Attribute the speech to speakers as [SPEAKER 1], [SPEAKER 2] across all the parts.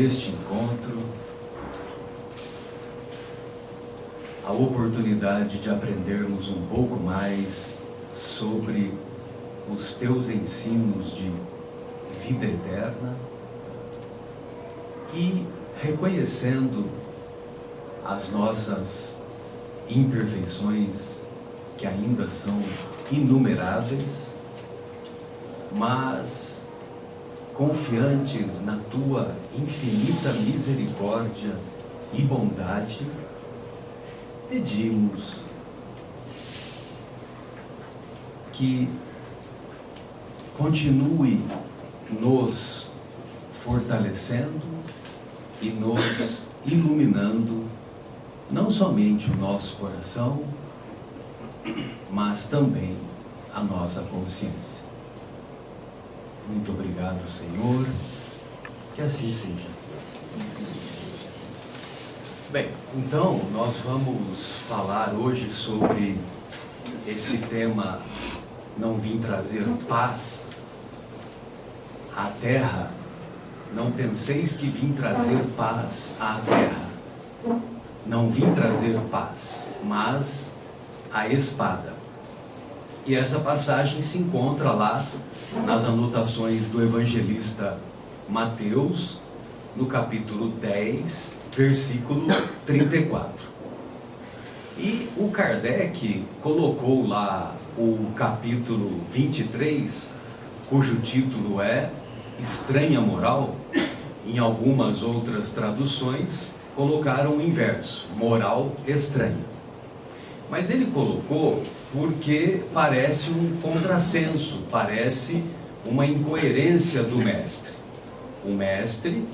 [SPEAKER 1] deste encontro, a oportunidade de aprendermos um pouco mais sobre os teus ensinos de vida eterna e reconhecendo as nossas imperfeições, que ainda são inumeráveis, mas confiantes na tua infinita misericórdia e bondade, pedimos que continue nos fortalecendo e nos iluminando, não somente o nosso coração, mas também a nossa consciência. Muito obrigado, Senhor, que assim seja. Bem, então nós vamos falar hoje sobre esse tema: não vim trazer paz à terra. Não penseis que vim trazer paz à terra. Não vim trazer paz, mas a espada. E essa passagem se encontra lá nas anotações do evangelista Mateus, no capítulo 10, versículo 34. E o Kardec colocou lá o capítulo 23, cujo título é Estranha Moral. Em algumas outras traduções colocaram o inverso, moral estranha. Mas ele colocou porque parece um contrassenso, parece uma incoerência do mestre. O mestre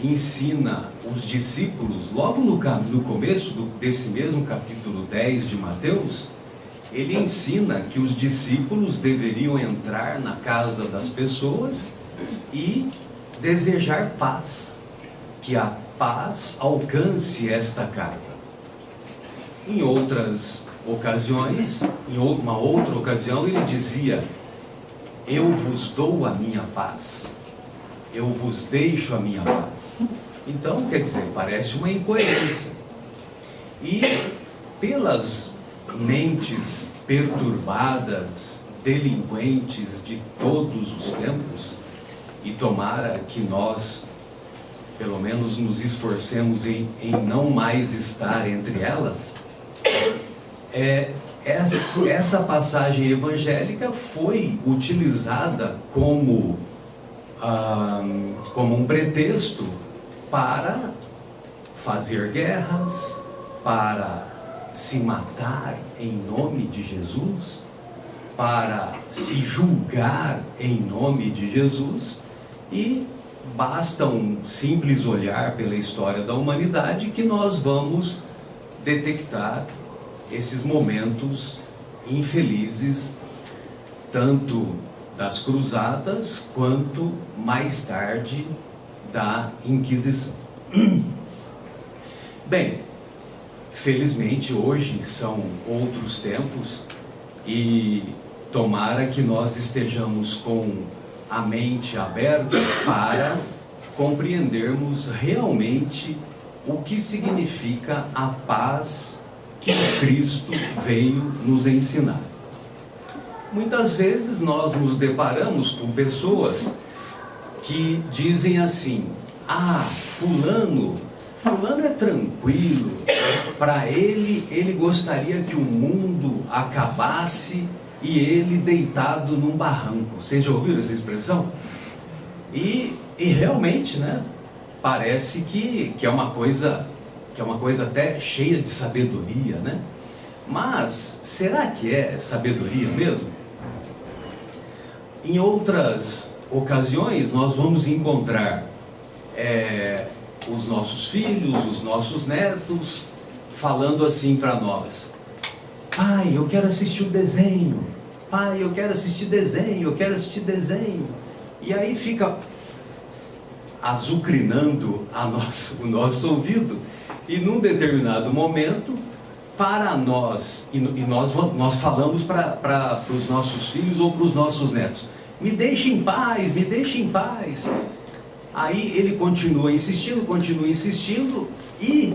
[SPEAKER 1] ensina os discípulos, logo no começo desse mesmo capítulo 10 de Mateus, ele ensina que os discípulos deveriam entrar na casa das pessoas e desejar paz, que a paz alcance esta casa. Em outras ocasiões, em uma outra ocasião, ele dizia: eu vos dou a minha paz, eu vos deixo a minha paz. Então, quer dizer, parece uma incoerência. E pelas mentes perturbadas, delinquentes de todos os tempos, e tomara que nós, pelo menos, nos esforcemos em não mais estar entre elas, essa passagem evangélica foi utilizada como um pretexto para fazer guerras, para se matar em nome de Jesus, para se julgar em nome de Jesus. E basta um simples olhar pela história da humanidade que nós vamos detectar esses momentos infelizes, tanto das cruzadas quanto mais tarde da Inquisição. Bem, felizmente hoje são outros tempos e tomara que nós estejamos com a mente aberta para compreendermos realmente o que significa a paz que Cristo veio nos ensinar. Muitas vezes nós nos deparamos com pessoas que dizem assim: fulano é tranquilo, para ele gostaria que o mundo acabasse e ele deitado num barranco. Vocês já ouviram essa expressão? E realmente, né, parece que é uma coisa até cheia de sabedoria, né? Mas será que é sabedoria mesmo? Em outras ocasiões nós vamos encontrar os nossos filhos, os nossos netos falando assim para nós: pai, eu quero assistir o desenho, pai, eu quero assistir desenho, eu quero assistir desenho. E aí fica azucrinando o nosso ouvido, e num determinado momento, para nós, e nós falamos para os nossos filhos ou para os nossos netos: me deixe em paz, me deixe em paz. Aí ele continua insistindo, e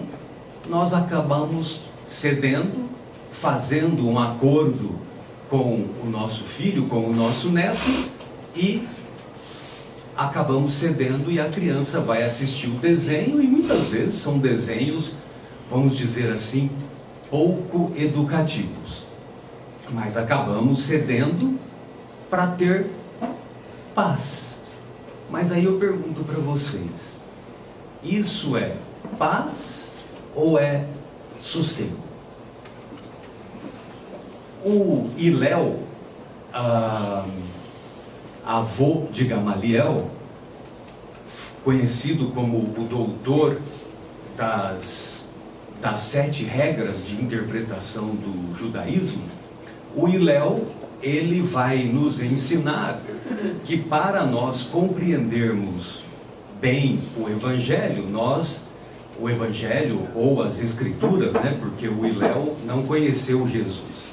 [SPEAKER 1] nós acabamos cedendo, fazendo um acordo com o nosso filho, com o nosso neto, e acabamos cedendo, e a criança vai assistir o desenho, e muitas vezes são desenhos, vamos dizer assim, pouco educativos. Mas acabamos cedendo para ter paz. Mas aí eu pergunto para vocês, isso é paz ou é sossego? O Hilel, avô de Gamaliel, conhecido como o doutor das 7 regras de interpretação do judaísmo, o Hilel, ele vai nos ensinar que para nós compreendermos bem o Evangelho, o Evangelho ou as Escrituras, né, porque o Hilel não conheceu Jesus,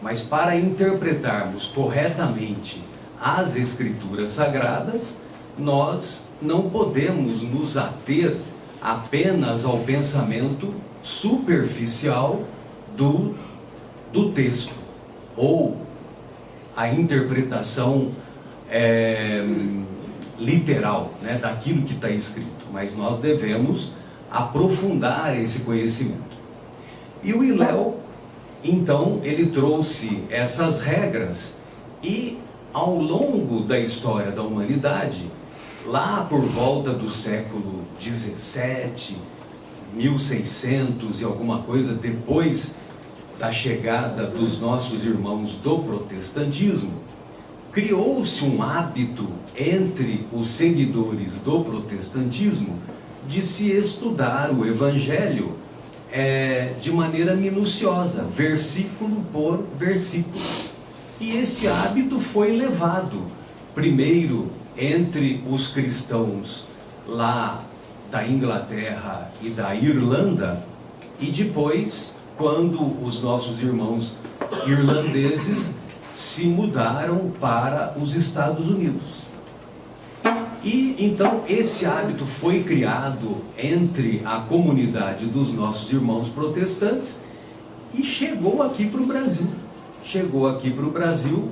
[SPEAKER 1] mas para interpretarmos corretamente as Escrituras Sagradas, nós não podemos nos ater apenas ao pensamento superficial do texto, ou a interpretação literal, né, daquilo que está escrito, mas nós devemos aprofundar esse conhecimento. E o Hilel, então, ele trouxe essas regras, e ao longo da história da humanidade, lá por volta do século 17, 1600 e alguma coisa, depois da chegada dos nossos irmãos do protestantismo, criou-se um hábito entre os seguidores do protestantismo de se estudar o Evangelho de maneira minuciosa, versículo por versículo. E esse hábito foi levado primeiro entre os cristãos lá da Inglaterra e da Irlanda, e depois quando os nossos irmãos irlandeses se mudaram para os Estados Unidos. E então esse hábito foi criado entre a comunidade dos nossos irmãos protestantes e chegou aqui para o Brasil. Chegou aqui para o Brasil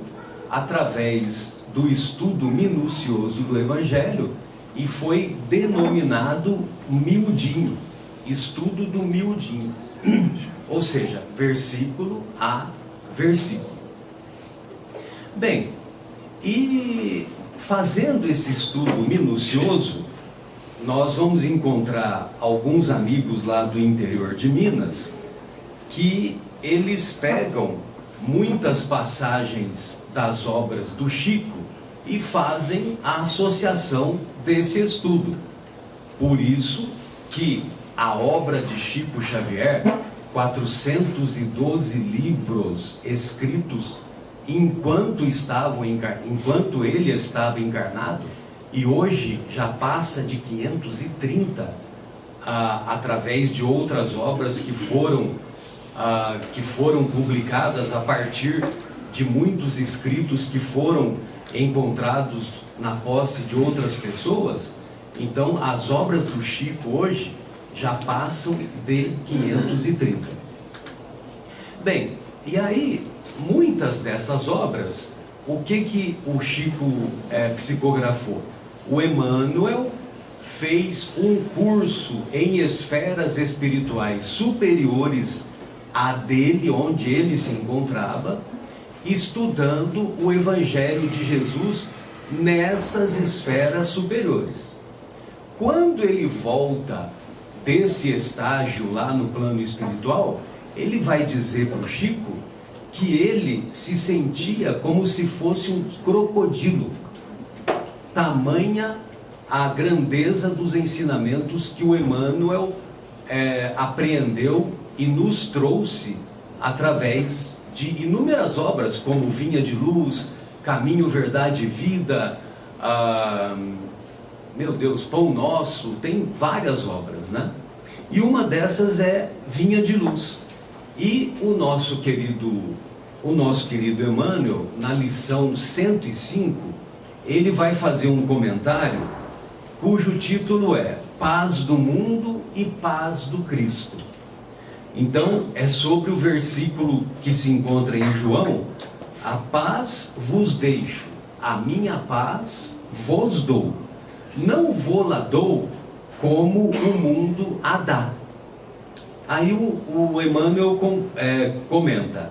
[SPEAKER 1] através do estudo minucioso do Evangelho, e foi denominado miudinho, estudo do miudinho, ou seja, versículo a versículo. Bem, e fazendo esse estudo minucioso, nós vamos encontrar alguns amigos lá do interior de Minas, que eles pegam muitas passagens das obras do Chico e fazem a associação desse estudo. Por isso que a obra de Chico Xavier, 412 livros escritos enquanto ele estava encarnado, e hoje já passa de 530, através de outras obras que foram publicadas a partir de muitos escritos que foram encontrados na posse de outras pessoas. Então as obras do Chico hoje já passam de 530. Bem, e aí muitas dessas obras, o que o Chico psicografou? O Emmanuel fez um curso em esferas espirituais superiores à dele, onde ele se encontrava, estudando o Evangelho de Jesus nessas esferas superiores. Quando ele volta desse estágio lá no plano espiritual, ele vai dizer para o Chico que ele se sentia como se fosse um crocodilo, tamanha a grandeza dos ensinamentos que o Emmanuel apreendeu e nos trouxe através de inúmeras obras, como Vinha de Luz, Caminho, Verdade e Vida, Pão Nosso, tem várias obras, né? E uma dessas é Vinha de Luz. E o nosso querido Emmanuel, na lição 105, ele vai fazer um comentário cujo título é Paz do Mundo e Paz do Cristo. Então, é sobre o versículo que se encontra em João: a paz vos deixo, a minha paz vos dou. Não vou-la dou como o mundo a dá. Aí o Emmanuel comenta: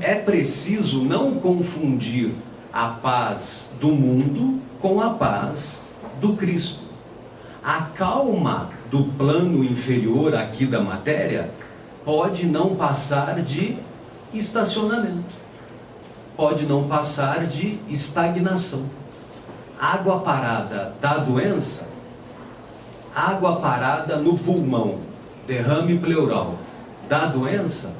[SPEAKER 1] é preciso não confundir a paz do mundo com a paz do Cristo. A calma do plano inferior aqui da matéria pode não passar de estacionamento, pode não passar de estagnação. Água parada da doença, água parada no pulmão, derrame pleural da doença.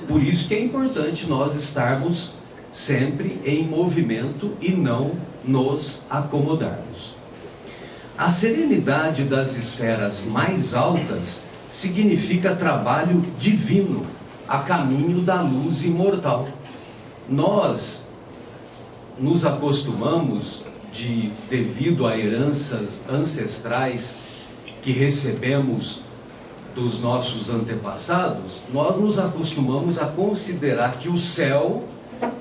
[SPEAKER 1] Por isso que é importante nós estarmos sempre em movimento e não nos acomodarmos. A serenidade das esferas mais altas significa trabalho divino a caminho da luz imortal. Nós nos acostumamos, devido a heranças ancestrais que recebemos dos nossos antepassados, nós nos acostumamos a considerar que o céu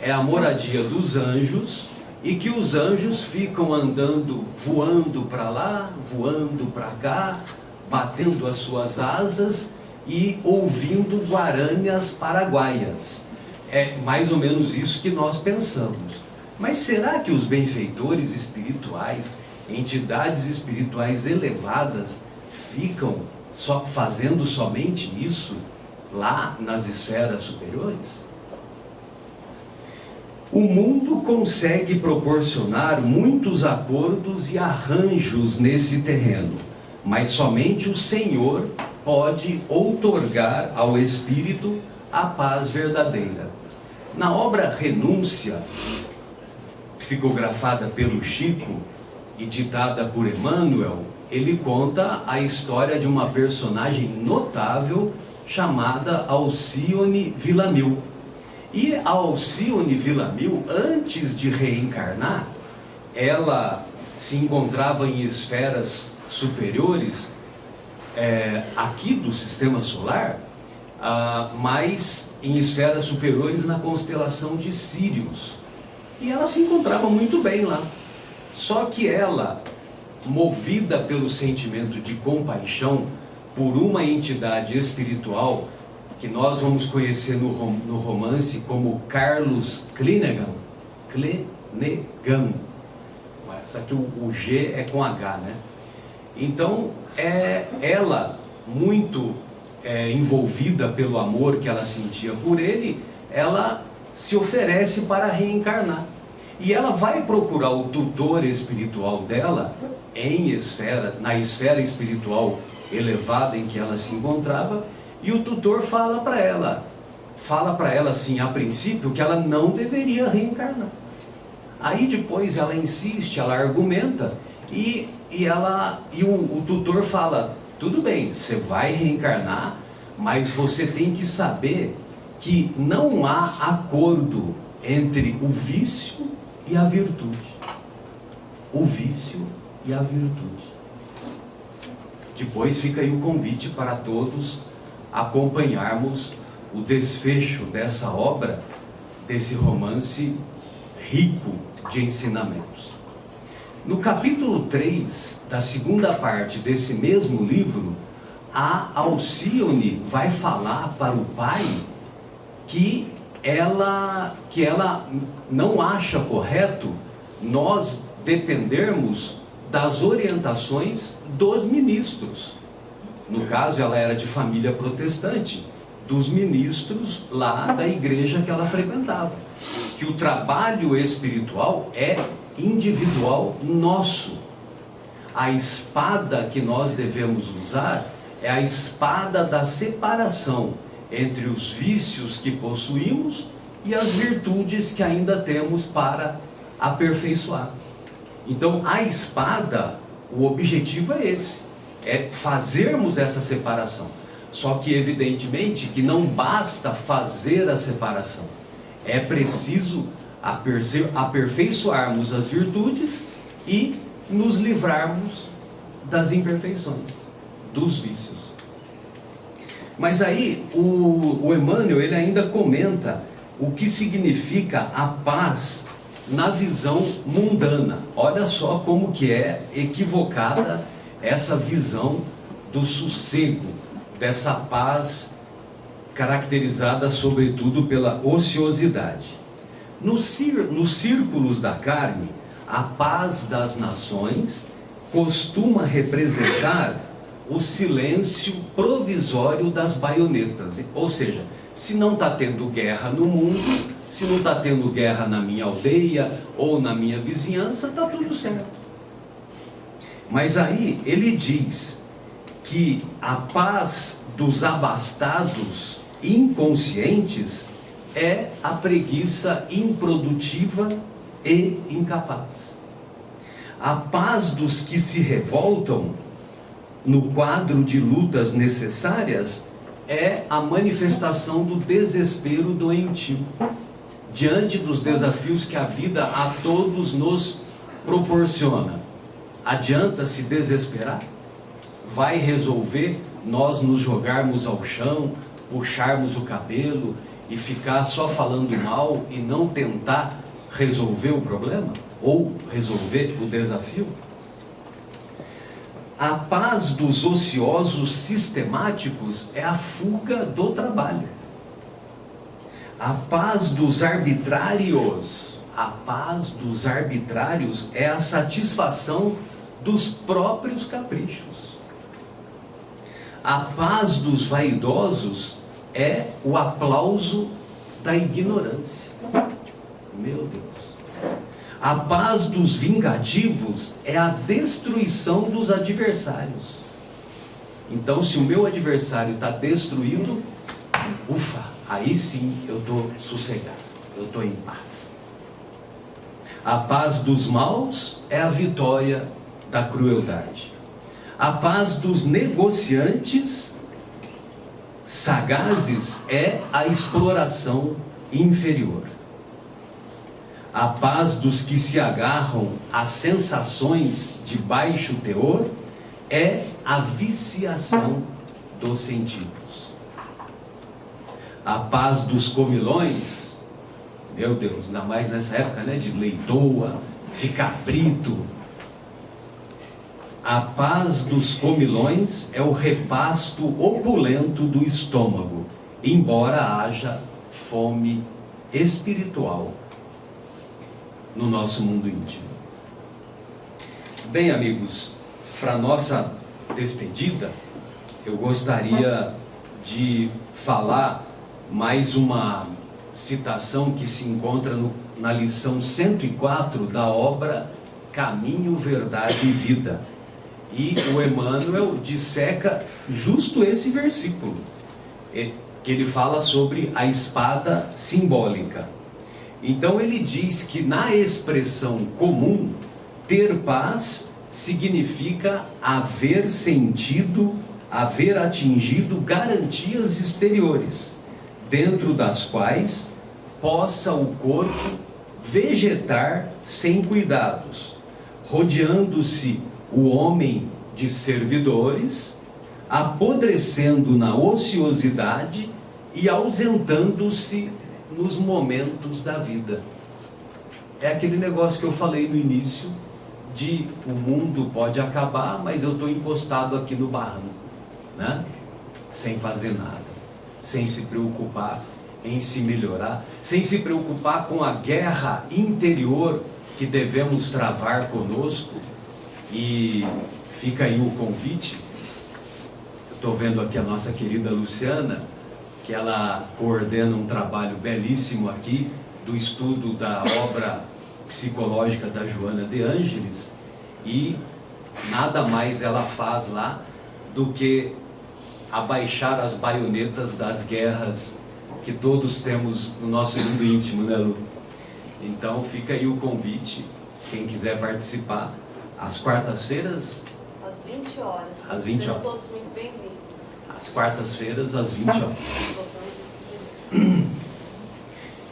[SPEAKER 1] é a moradia dos anjos e que os anjos ficam andando, voando para lá, voando para cá, batendo as suas asas e ouvindo guaranias paraguaias. É mais ou menos isso que nós pensamos. Mas será que os benfeitores espirituais, entidades espirituais elevadas, ficam fazendo somente isso lá nas esferas superiores? O mundo consegue proporcionar muitos acordos e arranjos nesse terreno, mas somente o Senhor pode outorgar ao espírito a paz verdadeira. Na obra Renúncia, psicografada pelo Chico e ditada por Emmanuel, ele conta a história de uma personagem notável chamada Alcione Villamil. E a Alcione Villamil, antes de reencarnar, ela se encontrava em esferas superiores aqui do sistema solar, mas em esferas superiores na constelação de Sírius. E ela se encontrava muito bem lá. Só que ela, movida pelo sentimento de compaixão por uma entidade espiritual que nós vamos conhecer no romance como Carlos Clenaghan. Só que o G é com H, né? Então, ela, muito envolvida pelo amor que ela sentia por ele, ela se oferece para reencarnar. E ela vai procurar o tutor espiritual dela na esfera espiritual elevada em que ela se encontrava, e o tutor fala para ela assim, a princípio, que ela não deveria reencarnar. Aí depois ela insiste, ela argumenta, e o tutor fala: tudo bem, você vai reencarnar, mas você tem que saber que não há acordo entre o vício e a virtude. O vício e a virtude. Depois fica aí o convite para todos acompanharmos o desfecho dessa obra, desse romance rico de ensinamentos. No capítulo 3, da segunda parte desse mesmo livro, a Alcione vai falar para o pai que ela não acha correto nós dependermos das orientações dos ministros. No caso, ela era de família protestante, dos ministros lá da igreja que ela frequentava. Que o trabalho espiritual é individual nosso. A espada que nós devemos usar é a espada da separação entre os vícios que possuímos e as virtudes que ainda temos para aperfeiçoar. Então, a espada, o objetivo é esse, é fazermos essa separação. Só que, evidentemente, que não basta fazer a separação. É preciso aperfeiçoarmos as virtudes e nos livrarmos das imperfeições, dos vícios. Mas aí o Emmanuel ele ainda comenta o que significa a paz na visão mundana. Olha só como que é equivocada essa visão do sossego, dessa paz caracterizada sobretudo pela ociosidade. Nos círculos da carne, a paz das nações costuma representar o silêncio provisório das baionetas. Ou seja, se não está tendo guerra no mundo, se não está tendo guerra na minha aldeia ou na minha vizinhança, está tudo certo. Mas aí ele diz que a paz dos abastados inconscientes é a preguiça improdutiva e incapaz. A paz dos que se revoltam no quadro de lutas necessárias é a manifestação do desespero doentio, diante dos desafios que a vida a todos nos proporciona. Adianta se desesperar? Vai resolver nós nos jogarmos ao chão, puxarmos o cabelo e ficar só falando mal e não tentar resolver o problema? Ou resolver o desafio? A paz dos ociosos sistemáticos é a fuga do trabalho. A paz dos arbitrários é a satisfação dos próprios caprichos. A paz dos vaidosos é o aplauso da ignorância. Meu Deus. A paz dos vingativos é a destruição dos adversários. Então, se o meu adversário está destruído, ufa, aí sim eu estou sossegado, eu estou em paz. A paz dos maus é a vitória da crueldade. A paz dos negociantes sagazes é a exploração inferior. A paz dos que se agarram às sensações de baixo teor é a viciação dos sentidos. A paz dos comilões, meu Deus, ainda mais nessa época, né, de leitoa, de cabrito. A paz dos comilões é o repasto opulento do estômago, embora haja fome espiritual no nosso mundo íntimo. Bem, amigos, para nossa despedida, eu gostaria de falar mais uma citação que se encontra na lição 104 da obra Caminho, Verdade e Vida. E o Emmanuel disseca justo esse versículo, que ele fala sobre a espada simbólica. Então ele diz que na expressão comum, ter paz significa haver sentido, haver atingido garantias exteriores, dentro das quais possa o corpo vegetar sem cuidados, rodeando-se o homem de servidores, apodrecendo na ociosidade e ausentando-se nos momentos da vida. É aquele negócio que eu falei no início, de o mundo pode acabar, mas eu estou encostado aqui no barranco, né? Sem fazer nada, sem se preocupar em se melhorar, sem se preocupar com a guerra interior que devemos travar conosco. E fica aí o convite. Eu estou vendo aqui a nossa querida Luciana, que ela coordena um trabalho belíssimo aqui do estudo da obra psicológica da Joana de Ângeles, e nada mais ela faz lá do que abaixar as baionetas das guerras que todos temos no nosso mundo íntimo, né, Lu? Então fica aí o convite, quem quiser participar, às quartas-feiras,
[SPEAKER 2] às 20 horas.
[SPEAKER 1] Às 20 horas.
[SPEAKER 2] Todos muito bem-vindos.
[SPEAKER 1] Às quartas-feiras, às 20 horas.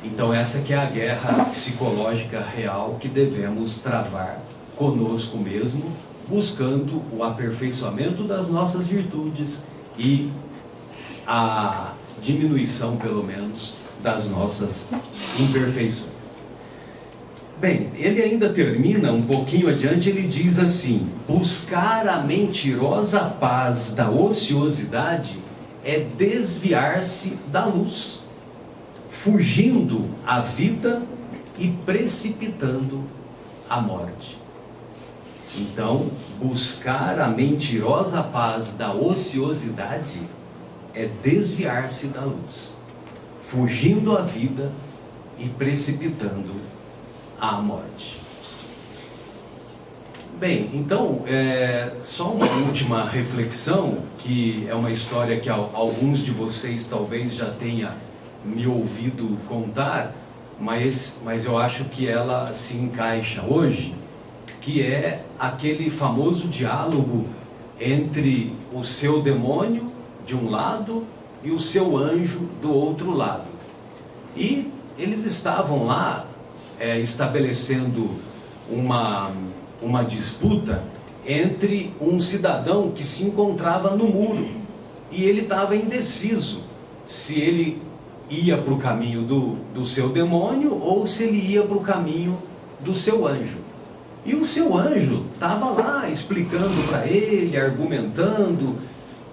[SPEAKER 1] Então essa que é a guerra psicológica real que devemos travar conosco mesmo, buscando o aperfeiçoamento das nossas virtudes e a diminuição, pelo menos, das nossas imperfeições. Bem, ele ainda termina um pouquinho adiante, ele diz assim: buscar a mentirosa paz da ociosidade é desviar-se da luz, fugindo à vida e precipitando a morte. Então, buscar a mentirosa paz da ociosidade é desviar-se da luz, fugindo à vida e precipitando a morte. Bem, então, só uma última reflexão, que é uma história que alguns de vocês talvez já tenham me ouvido contar, mas eu acho que ela se encaixa hoje, que é aquele famoso diálogo entre o seu demônio de um lado e o seu anjo do outro lado. E eles estavam lá estabelecendo uma disputa entre um cidadão que se encontrava no muro, e ele estava indeciso se ele ia para o caminho do seu demônio ou se ele ia para o caminho do seu anjo. E o seu anjo estava lá explicando para ele, argumentando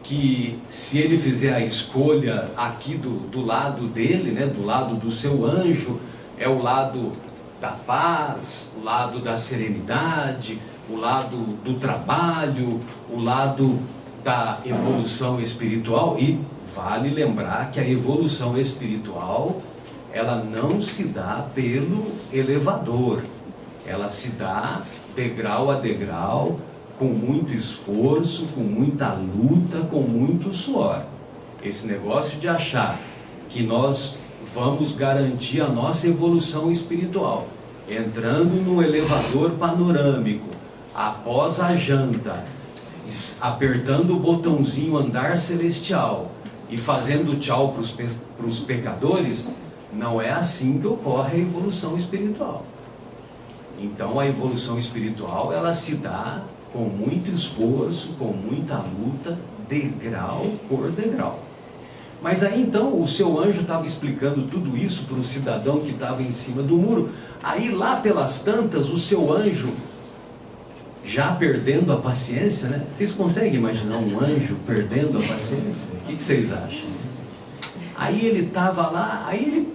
[SPEAKER 1] que se ele fizer a escolha aqui do lado dele, né, do lado do seu anjo, é o lado da paz, o lado da serenidade, o lado do trabalho, o lado da evolução espiritual. E vale lembrar que a evolução espiritual, ela não se dá pelo elevador, ela se dá degrau a degrau, com muito esforço, com muita luta, com muito suor. Esse negócio de achar que nós vamos garantir a nossa evolução espiritual entrando no elevador panorâmico, após a janta, apertando o botãozinho andar celestial e fazendo tchau para os pecadores, não é assim que ocorre a evolução espiritual. Então a evolução espiritual, ela se dá com muito esforço, com muita luta, degrau por degrau. Mas aí então o seu anjo estava explicando tudo isso para o cidadão que estava em cima do muro. Aí lá pelas tantas, o seu anjo, já perdendo a paciência, né? Vocês conseguem imaginar um anjo perdendo a paciência? O que vocês acham? Aí ele estava lá, aí ele,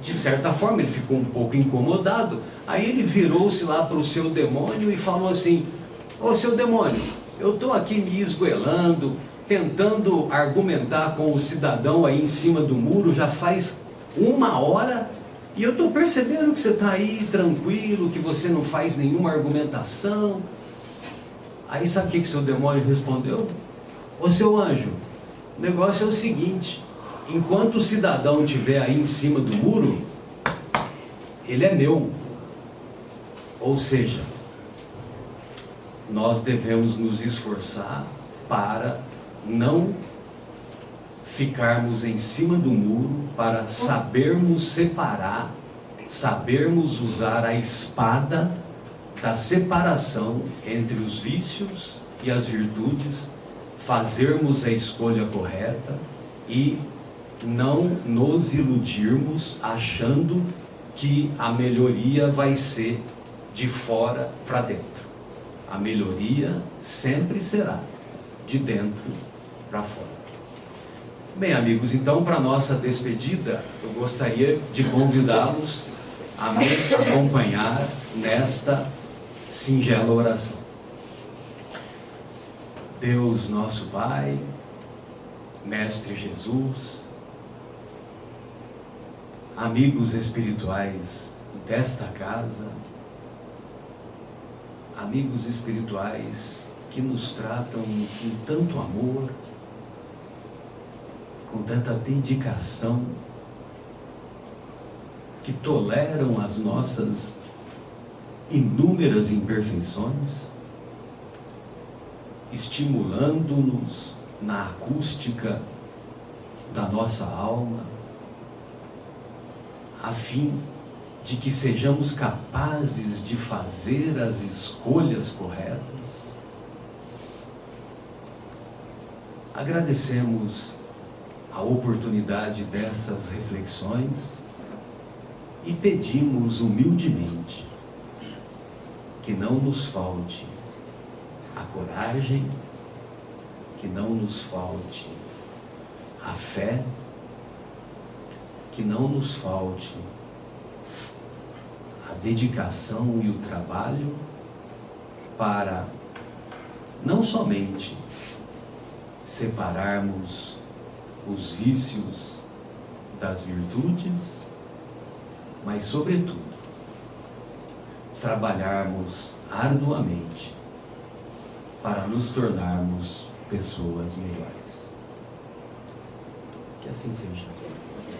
[SPEAKER 1] de certa forma, ele ficou um pouco incomodado. Aí ele virou-se lá para o seu demônio e falou assim: ô seu demônio, eu estou aqui me esgoelando, tentando argumentar com o cidadão aí em cima do muro, já faz 1 hora, e eu estou percebendo que você está aí tranquilo, que você não faz nenhuma argumentação. Aí sabe o que o seu demônio respondeu? Ô seu anjo, o negócio é o seguinte: enquanto o cidadão estiver aí em cima do muro, ele é meu. Ou seja, nós devemos nos esforçar para não ficarmos em cima do muro, para sabermos separar, sabermos usar a espada da separação entre os vícios e as virtudes, fazermos a escolha correta e não nos iludirmos achando que a melhoria vai ser de fora para dentro. A melhoria sempre será de dentro para fora. Bem, amigos, então, para nossa despedida, eu gostaria de convidá-los a me acompanhar nesta singela oração. Deus nosso Pai, Mestre Jesus, amigos espirituais desta casa, amigos espirituais que nos tratam com tanto amor, com tanta dedicação, que toleram as nossas inúmeras imperfeições, estimulando-nos na acústica da nossa alma, a fim de que sejamos capazes de fazer as escolhas corretas. Agradecemos a oportunidade dessas reflexões e pedimos humildemente que não nos falte a coragem, que não nos falte a fé, que não nos falte a dedicação e o trabalho para não somente separarmos os vícios das virtudes, mas, sobretudo, trabalharmos arduamente para nos tornarmos pessoas melhores. Que assim seja.